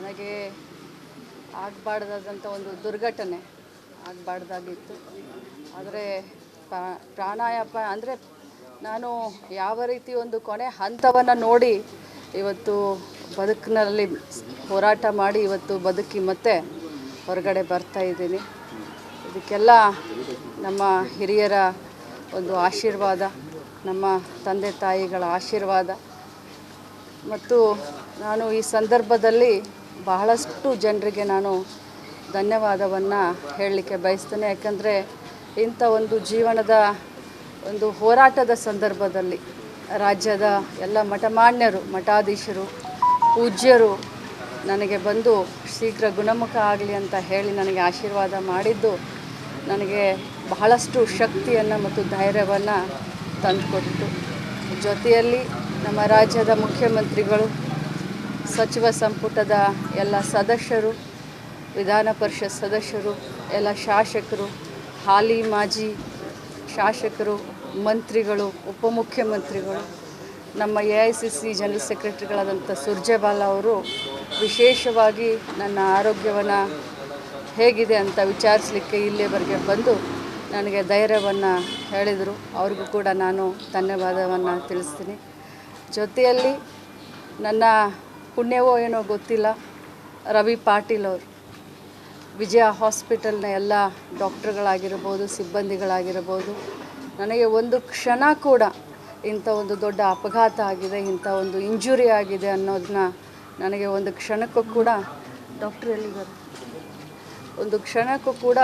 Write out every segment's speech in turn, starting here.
ನನಗೆ ಆಗಬಾರ್ದಾದಂಥ ಒಂದು ದುರ್ಘಟನೆ ಆಗಬಾರ್ದಾಗಿತ್ತು. ಆದರೆ ಪ್ರಾಣಾಯಾಮ ಅಂದರೆ ನಾನು ಯಾವ ರೀತಿ ಒಂದು ಕೊನೆ ಹಂತವನ್ನು ನೋಡಿ ಇವತ್ತು ಬದುಕಿನಲ್ಲಿ ಹೋರಾಟ ಮಾಡಿ ಇವತ್ತು ಬದುಕಿ ಮತ್ತೆ ಹೊರಗಡೆ ಬರ್ತಾ ಇದ್ದೀನಿ. ಇದಕ್ಕೆಲ್ಲ ನಮ್ಮ ಹಿರಿಯರ ಒಂದು ಆಶೀರ್ವಾದ, ನಮ್ಮ ತಂದೆ ತಾಯಿಗಳ ಆಶೀರ್ವಾದ ಮತ್ತು ನಾನು ಈ ಸಂದರ್ಭದಲ್ಲಿ ಬಹಳಷ್ಟು ಜನರಿಗೆ ನಾನು ಧನ್ಯವಾದವನ್ನು ಹೇಳಲಿಕ್ಕೆ ಬಯಸ್ತೇನೆ. ಯಾಕಂದರೆ ಇಂಥ ಒಂದು ಜೀವನದ ಒಂದು ಹೋರಾಟದ ಸಂದರ್ಭದಲ್ಲಿ ರಾಜ್ಯದ ಎಲ್ಲ ಮಠಮಾನ್ಯರು, ಮಠಾಧೀಶರು, ಪೂಜ್ಯರು ನನಗೆ ಬಂದು ಶೀಘ್ರ ಗುಣಮುಖ ಆಗಲಿ ಅಂತ ಹೇಳಿ ನನಗೆ ಆಶೀರ್ವಾದ ಮಾಡಿದ್ದು ನನಗೆ ಬಹಳಷ್ಟು ಶಕ್ತಿಯನ್ನು ಮತ್ತು ಧೈರ್ಯವನ್ನು ತಂದುಕೊಟ್ಟು, ಜೊತೆಯಲ್ಲಿ ನಮ್ಮ ರಾಜ್ಯದ ಮುಖ್ಯಮಂತ್ರಿಗಳು, ಸಚಿವ ಸಂಪುಟದ ಎಲ್ಲ ಸದಸ್ಯರು, ವಿಧಾನ ಪರಿಷತ್ ಸದಸ್ಯರು, ಎಲ್ಲ ಶಾಸಕರು, ಹಾಲಿ ಮಾಜಿ ಶಾಸಕರು, ಮಂತ್ರಿಗಳು, ಉಪಮುಖ್ಯಮಂತ್ರಿಗಳು, ನಮ್ಮ AICC ಜನರಲ್ ಸೆಕ್ರೆಟರಿಗಳಾದಂಥ ಸುರ್ಜೇವಾಲಾ ಅವರು ವಿಶೇಷವಾಗಿ ನನ್ನ ಆರೋಗ್ಯವನ್ನು ಹೇಗಿದೆ ಅಂತ ವಿಚಾರಿಸಲಿಕ್ಕೆ ಇಲ್ಲಿಯವರೆಗೆ ಬಂದು ನನಗೆ ಧೈರ್ಯವನ್ನು ಹೇಳಿದರು. ಅವ್ರಿಗೂ ಕೂಡ ನಾನು ಧನ್ಯವಾದವನ್ನು ತಿಳಿಸ್ತೀನಿ. ಜೊತೆಯಲ್ಲಿ ನನ್ನ ಪುಣ್ಯವೋ ಏನೋ ಗೊತ್ತಿಲ್ಲ, ರವಿ ಪಾಟೀಲ್ ಅವರು, ವಿಜಯ ಹಾಸ್ಪಿಟಲ್ನ ಎಲ್ಲ ಡಾಕ್ಟ್ರುಗಳಾಗಿರ್ಬೋದು, ಸಿಬ್ಬಂದಿಗಳಾಗಿರ್ಬೋದು, ನನಗೆ ಒಂದು ಕ್ಷಣ ಕೂಡ ಇಂಥ ಒಂದು ದೊಡ್ಡ ಅಪಘಾತ ಆಗಿದೆ, ಇಂಥ ಒಂದು ಇಂಜುರಿ ಆಗಿದೆ ಅನ್ನೋದನ್ನ ನನಗೆ ಒಂದು ಕ್ಷಣಕ್ಕೂ ಕೂಡ ಡಾಕ್ಟ್ರು ಎಲ್ಲಿದ್ದಾರೆ, ಒಂದು ಕ್ಷಣಕ್ಕೂ ಕೂಡ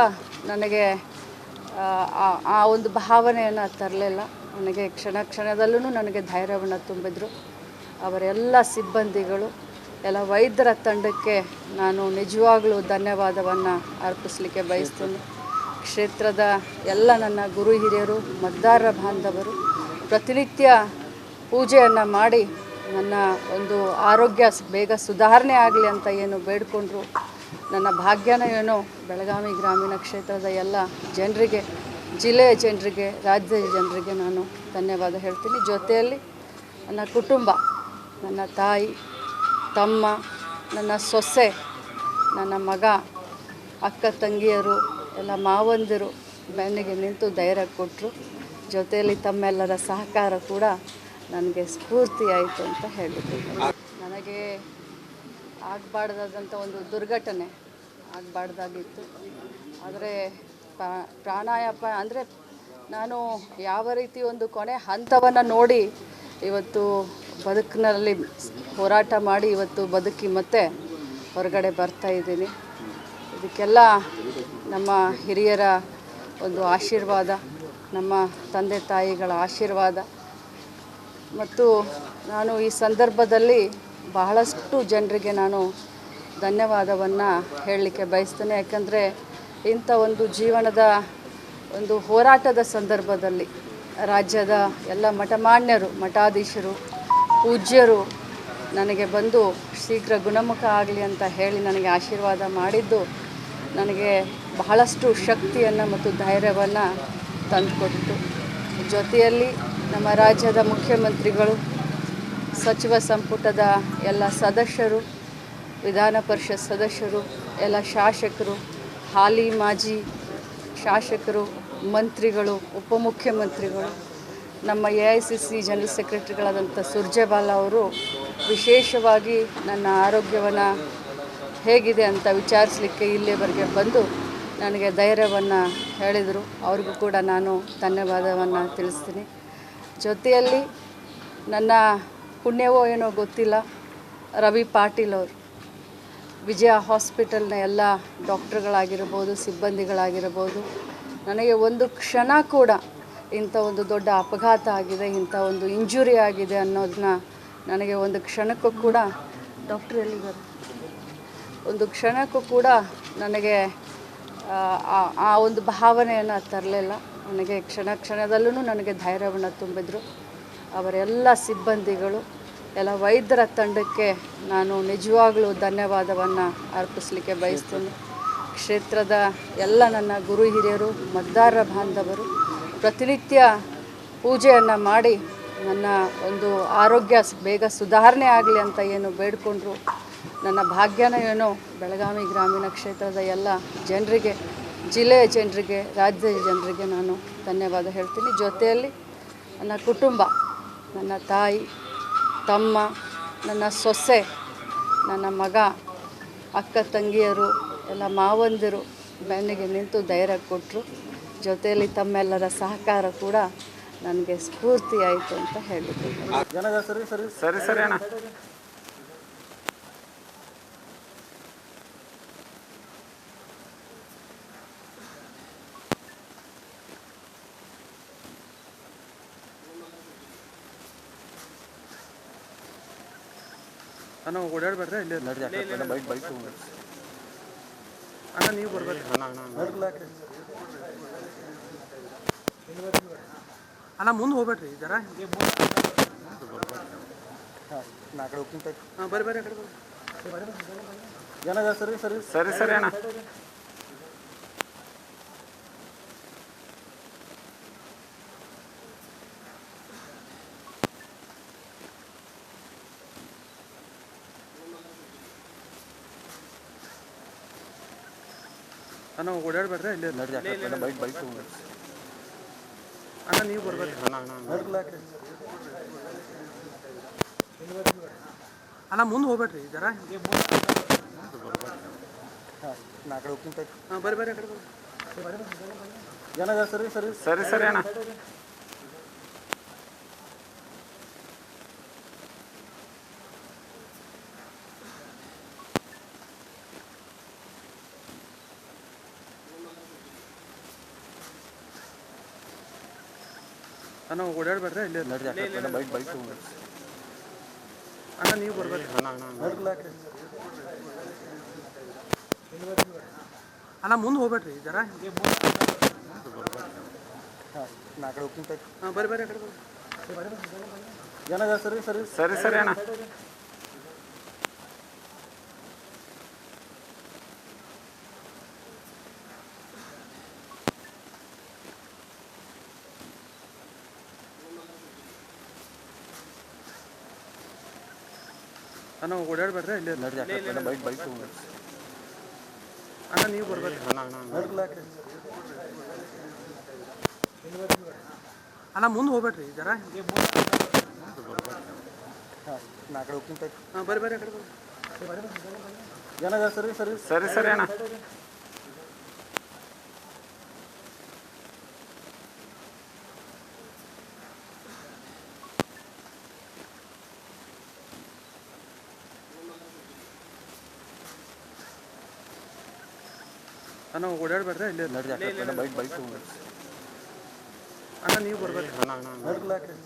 ನನಗೆ ಆ ಒಂದು ಭಾವನೆಯನ್ನು ತರಲಿಲ್ಲ. ನನಗೆ ಕ್ಷಣದಲ್ಲೂ ನನಗೆ ಧೈರ್ಯವನ್ನು ತುಂಬಿದ್ರು. ಅವರೆಲ್ಲ ಸಿಬ್ಬಂದಿಗಳು, ಎಲ್ಲ ವೈದ್ಯರ ತಂಡಕ್ಕೆ ನಾನು ನಿಜವಾಗ್ಲೂ ಧನ್ಯವಾದವನ್ನು ಅರ್ಪಿಸಲಿಕ್ಕೆ ಬಯಸ್ತೇನೆ. ಕ್ಷೇತ್ರದ ಎಲ್ಲ ನನ್ನ ಗುರು ಹಿರಿಯರು, ಮತದಾರರ ಬಾಂಧವರು ಪ್ರತಿನಿತ್ಯ ಪೂಜೆಯನ್ನು ಮಾಡಿ ನನ್ನ ಒಂದು ಆರೋಗ್ಯ ಬೇಗ ಸುಧಾರಣೆ ಆಗಲಿ ಅಂತ ಏನು ಬೇಡಿಕೊಂಡ್ರು, ನನ್ನ ಭಾಗ್ಯನ ಏನೋ ಬೆಳಗಾವಿ ಗ್ರಾಮೀಣ ಕ್ಷೇತ್ರದ ಎಲ್ಲ ಜನರಿಗೆ, ಜಿಲ್ಲೆಯ ಜನರಿಗೆ, ರಾಜ್ಯದ ಜನರಿಗೆ ನಾನು ಧನ್ಯವಾದ ಹೇಳ್ತೀನಿ. ಜೊತೆಯಲ್ಲಿ ನನ್ನ ಕುಟುಂಬ, ನನ್ನ ತಾಯಿ, ತಮ್ಮ, ನನ್ನ ಸೊಸೆ, ನನ್ನ ಮಗ, ಅಕ್ಕ ತಂಗಿಯರು, ಎಲ್ಲ ಮಾವಂದಿರು ಬೆನ್ನಿಗೆ ನಿಂತು ಧೈರ್ಯ ಕೊಟ್ಟರು. ಜೊತೆಯಲ್ಲಿ ತಮ್ಮೆಲ್ಲರ ಸಹಕಾರ ಕೂಡ ನನಗೆ ಸ್ಫೂರ್ತಿಯಾಯಿತು ಅಂತ ಹೇಳಿದ್ದೀನಿ. ನನಗೆ ಆಗಬಾರ್ದಾದಂಥ ಒಂದು ದುರ್ಘಟನೆ ಆಗಬಾರ್ದಾಗಿತ್ತು. ಆದರೆ ಪ್ರಾಣಾಯಾಮ ಅಂದರೆ ನಾನು ಯಾವ ರೀತಿ ಒಂದು ಕೊನೆ ಹಂತವನ್ನು ನೋಡಿ ಇವತ್ತು ಬದುಕಿನಲ್ಲಿ ಹೋರಾಟ ಮಾಡಿ ಇವತ್ತು ಬದುಕಿ ಮತ್ತೆ ಹೊರಗಡೆ ಬರ್ತಾ ಇದ್ದೀನಿ. ಇದಕ್ಕೆಲ್ಲ ನಮ್ಮ ಹಿರಿಯರ ಒಂದು ಆಶೀರ್ವಾದ, ನಮ್ಮ ತಂದೆ ತಾಯಿಗಳ ಆಶೀರ್ವಾದ ಮತ್ತು ನಾನು ಈ ಸಂದರ್ಭದಲ್ಲಿ ಬಹಳಷ್ಟು ಜನರಿಗೆ ನಾನು ಧನ್ಯವಾದವನ್ನು ಹೇಳಲಿಕ್ಕೆ ಬಯಸ್ತೇನೆ. ಯಾಕಂದರೆ ಇಂಥ ಒಂದು ಜೀವನದ ಒಂದು ಹೋರಾಟದ ಸಂದರ್ಭದಲ್ಲಿ ರಾಜ್ಯದ ಎಲ್ಲ ಮಠಮಾನ್ಯರು, ಮಠಾಧೀಶರು, ಪೂಜ್ಯರು ನನಗೆ ಬಂದು ಶೀಘ್ರ ಗುಣಮುಖ ಆಗಲಿ ಅಂತ ಹೇಳಿ ನನಗೆ ಆಶೀರ್ವಾದ ಮಾಡಿದ್ದು ನನಗೆ ಬಹಳಷ್ಟು ಶಕ್ತಿಯನ್ನು ಮತ್ತು ಧೈರ್ಯವನ್ನು ತಂದುಕೊಟ್ಟು, ಜೊತೆಯಲ್ಲಿ ನಮ್ಮ ರಾಜ್ಯದ ಮುಖ್ಯಮಂತ್ರಿಗಳು, ಸಚಿವ ಸಂಪುಟದ ಎಲ್ಲ ಸದಸ್ಯರು, ವಿಧಾನ ಪರಿಷತ್ ಸದಸ್ಯರು, ಎಲ್ಲ ಶಾಸಕರು, ಹಾಲಿ ಮಾಜಿ ಶಾಸಕರು, ಮಂತ್ರಿಗಳು, ಉಪಮುಖ್ಯಮಂತ್ರಿಗಳು, ನಮ್ಮ AICC ಜನರಲ್ ಸೆಕ್ರೆಟರಿಗಳಾದಂಥ ಸುರ್ಜೇವಾಲಾ ಅವರು ವಿಶೇಷವಾಗಿ ನನ್ನ ಆರೋಗ್ಯವನ್ನು ಹೇಗಿದೆ ಅಂತ ವಿಚಾರಿಸಲಿಕ್ಕೆ ಇಲ್ಲಿಯವರೆಗೆ ಬಂದು ನನಗೆ ಧೈರ್ಯವನ್ನು ಹೇಳಿದರು. ಅವ್ರಿಗೂ ಕೂಡ ನಾನು ಧನ್ಯವಾದವನ್ನು ತಿಳಿಸ್ತೀನಿ. ಜೊತೆಯಲ್ಲಿ ನನ್ನ ಪುಣ್ಯವೋ ಏನೋ ಗೊತ್ತಿಲ್ಲ, ರವಿ ಪಾಟೀಲ್ ಅವರು, ವಿಜಯ ಹಾಸ್ಪಿಟಲ್ನ ಎಲ್ಲ ಡಾಕ್ಟ್ರುಗಳಾಗಿರ್ಬೋದು, ಸಿಬ್ಬಂದಿಗಳಾಗಿರ್ಬೋದು, ನನಗೆ ಒಂದು ಕ್ಷಣ ಕೂಡ ಇಂಥ ಒಂದು ದೊಡ್ಡ ಅಪಘಾತ ಆಗಿದೆ, ಇಂಥ ಒಂದು ಇಂಜುರಿ ಆಗಿದೆ ಅನ್ನೋದನ್ನ ನನಗೆ ಒಂದು ಕ್ಷಣಕ್ಕೂ ಕೂಡ ಡಾಕ್ಟ್ರು ಎಲ್ಲಿದ್ದಾರೆ, ಒಂದು ಕ್ಷಣಕ್ಕೂ ಕೂಡ ನನಗೆ ಆ ಒಂದು ಭಾವನೆಯನ್ನು ತರಲಿಲ್ಲ. ನನಗೆ ಕ್ಷಣದಲ್ಲೂ ನನಗೆ ಧೈರ್ಯವನ್ನು ತುಂಬಿದ್ರು. ಅವರೆಲ್ಲ ಸಿಬ್ಬಂದಿಗಳು, ಎಲ್ಲ ವೈದ್ಯರ ತಂಡಕ್ಕೆ ನಾನು ನಿಜವಾಗ್ಲೂ ಧನ್ಯವಾದವನ್ನು ಅರ್ಪಿಸಲಿಕ್ಕೆ ಬಯಸ್ತೇನೆ. ಕ್ಷೇತ್ರದ ಎಲ್ಲ ನನ್ನ ಗುರು ಹಿರಿಯರು, ಮತದಾರರ ಬಾಂಧವರು ಪ್ರತಿನಿತ್ಯ ಪೂಜೆಯನ್ನು ಮಾಡಿ ನನ್ನ ಒಂದು ಆರೋಗ್ಯ ಬೇಗ ಸುಧಾರಣೆ ಆಗಲಿ ಅಂತ ಏನು ಬೇಡಿಕೊಂಡ್ರು, ನನ್ನ ಭಾಗ್ಯನ ಏನೋ ಬೆಳಗಾವಿ ಗ್ರಾಮೀಣ ಕ್ಷೇತ್ರದ ಎಲ್ಲ ಜನರಿಗೆ, ಜಿಲ್ಲೆಯ ಜನರಿಗೆ, ರಾಜ್ಯದ ಜನರಿಗೆ ನಾನು ಧನ್ಯವಾದ ಹೇಳ್ತೀನಿ. ಜೊತೆಯಲ್ಲಿ ನನ್ನ ಕುಟುಂಬ, ನನ್ನ ತಾಯಿ, ತಮ್ಮ, ನನ್ನ ಸೊಸೆ, ನನ್ನ ಮಗ, ಅಕ್ಕ ತಂಗಿಯರು, ಎಲ್ಲ ಮಾವಂದಿರು ಬೆನ್ನಿಗೆ ನಿಂತು ಧೈರ್ಯ ಕೊಟ್ಟರು. ಜೊತೆಯಲ್ಲಿ ತಮ್ಮೆಲ್ಲರ ಸಹಕಾರ ಕೂಡ ನನಗೆ ಸ್ಫೂರ್ತಿ ಆಯಿತು ಅಂತ ಹೇಳಿದ್ದೀನಿ. ಸರಿ ಸರಿ ಅಣ್ಣ. ಅಣ್ಣ ಓಡಾಡ್ಬೇಡ್ರಿ ಇಲ್ಲಿ ಬೈಕ್ ಬೈಕ್ ಅಣ್ಣ ನೀವು ಬರ್ಬೇಡ್ರಿ ಅಣ್ಣ ಮುಂದೆ ಹೋಗ್ಬೇಡ್ರಿ ಜರ ಹಾಂ ಬರ್ರಿ ಬರ್ರಿ ಆ ಕಡೆ ಬರ್ರಿ. ಸರಿ ಸರಿ ಅಣ್ಣ. ಅಣ್ಣ ಓಡಾಡ್ಬೇಡ್ರಿ ಇಲ್ಲಿ ಬೈಕ್ ಬೈಕ್ ಅಣ್ಣ ನೀವು ಬರ್ಬೇಡ್ರಿ ಅಣ್ಣ ಮುಂದೆ ಹೋಗ್ಬೇಡ್ರಿ ಜರ ಹಾಂ ಬರ್ರಿ ಬರ್ರಿ ಆ ಕಡೆ ಬರ್ರಿ. ಸರಿ ಸರಿ ಅಣ್ಣ. ಅಣ್ಣ ಓಡಾಡ್ಬೇಡ್ರಿ ಇಲ್ಲಿ ಬೈಕ್ ಬೈಕ್ ಅಣ್ಣ ನೀವು ಬರ್ಬೇಡ್ರಿ ಅಣ್ಣ ಮುಂದೆ ಹೋಗ್ಬೇಡ್ರಿ ಜರ ಹಾಂ ಬರ್ರಿ ಬರ್ರಿ ಆ ಕಡೆ ಬರ್ರಿ. ಸರಿ ಸರಿ ಅಣ್ಣ. ಅಣ್ಣ ಓಡಾಡ್ಬೇಡ್ರಿ ಇಲ್ಲಿ ಬೈಕ್ ಬೈಕ್ ಅಣ್ಣ ನೀವು ಬರ್ಬೇಡ್ರಿ ಅಣ್ಣ ಮುಂದೆ ಹೋಗ್ಬೇಡ್ರಿ ಜರ ಹಾಂ ಬರ್ರಿ ಬರ್ರಿ ಆ ಕಡೆ ಬರ್ರಿ. ಸರಿ ಸರಿ ಅಣ್ಣ. ಅಣ್ಣ ಓಡಾಡ್ಬೇಡ್ರಿ ಇಲ್ಲಿ ಬೈಕ್ ಬೈಕ್ ಅಣ್ಣ ನೀವು ಬರ್ಬೇಡ್ರಿ